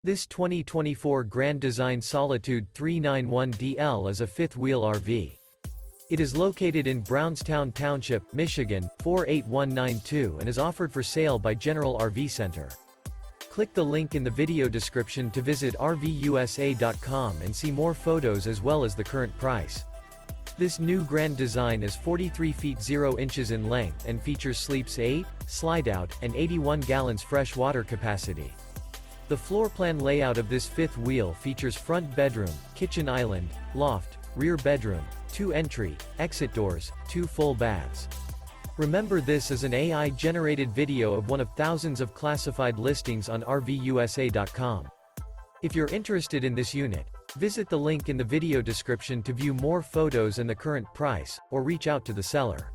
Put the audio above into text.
This 2024 Grand Design Solitude 391DL is a fifth-wheel RV. It is located in Brownstown Township, Michigan, 48192 and is offered for sale by General RV Center. Click the link in the video description to visit RVUSA.com and see more photos as well as the current price. This new Grand Design is 43 feet 0 inches in length and features sleeps 8, Slideout, and 81 gallons fresh water capacity. The floor plan layout of this fifth wheel features front bedroom, kitchen island, loft, rear bedroom, 2 entry, exit doors, 2 full baths. Remember, this is an AI-generated video of one of thousands of classified listings on RVUSA.com. If you're interested in this unit, visit the link in the video description to view more photos and the current price, or reach out to the seller.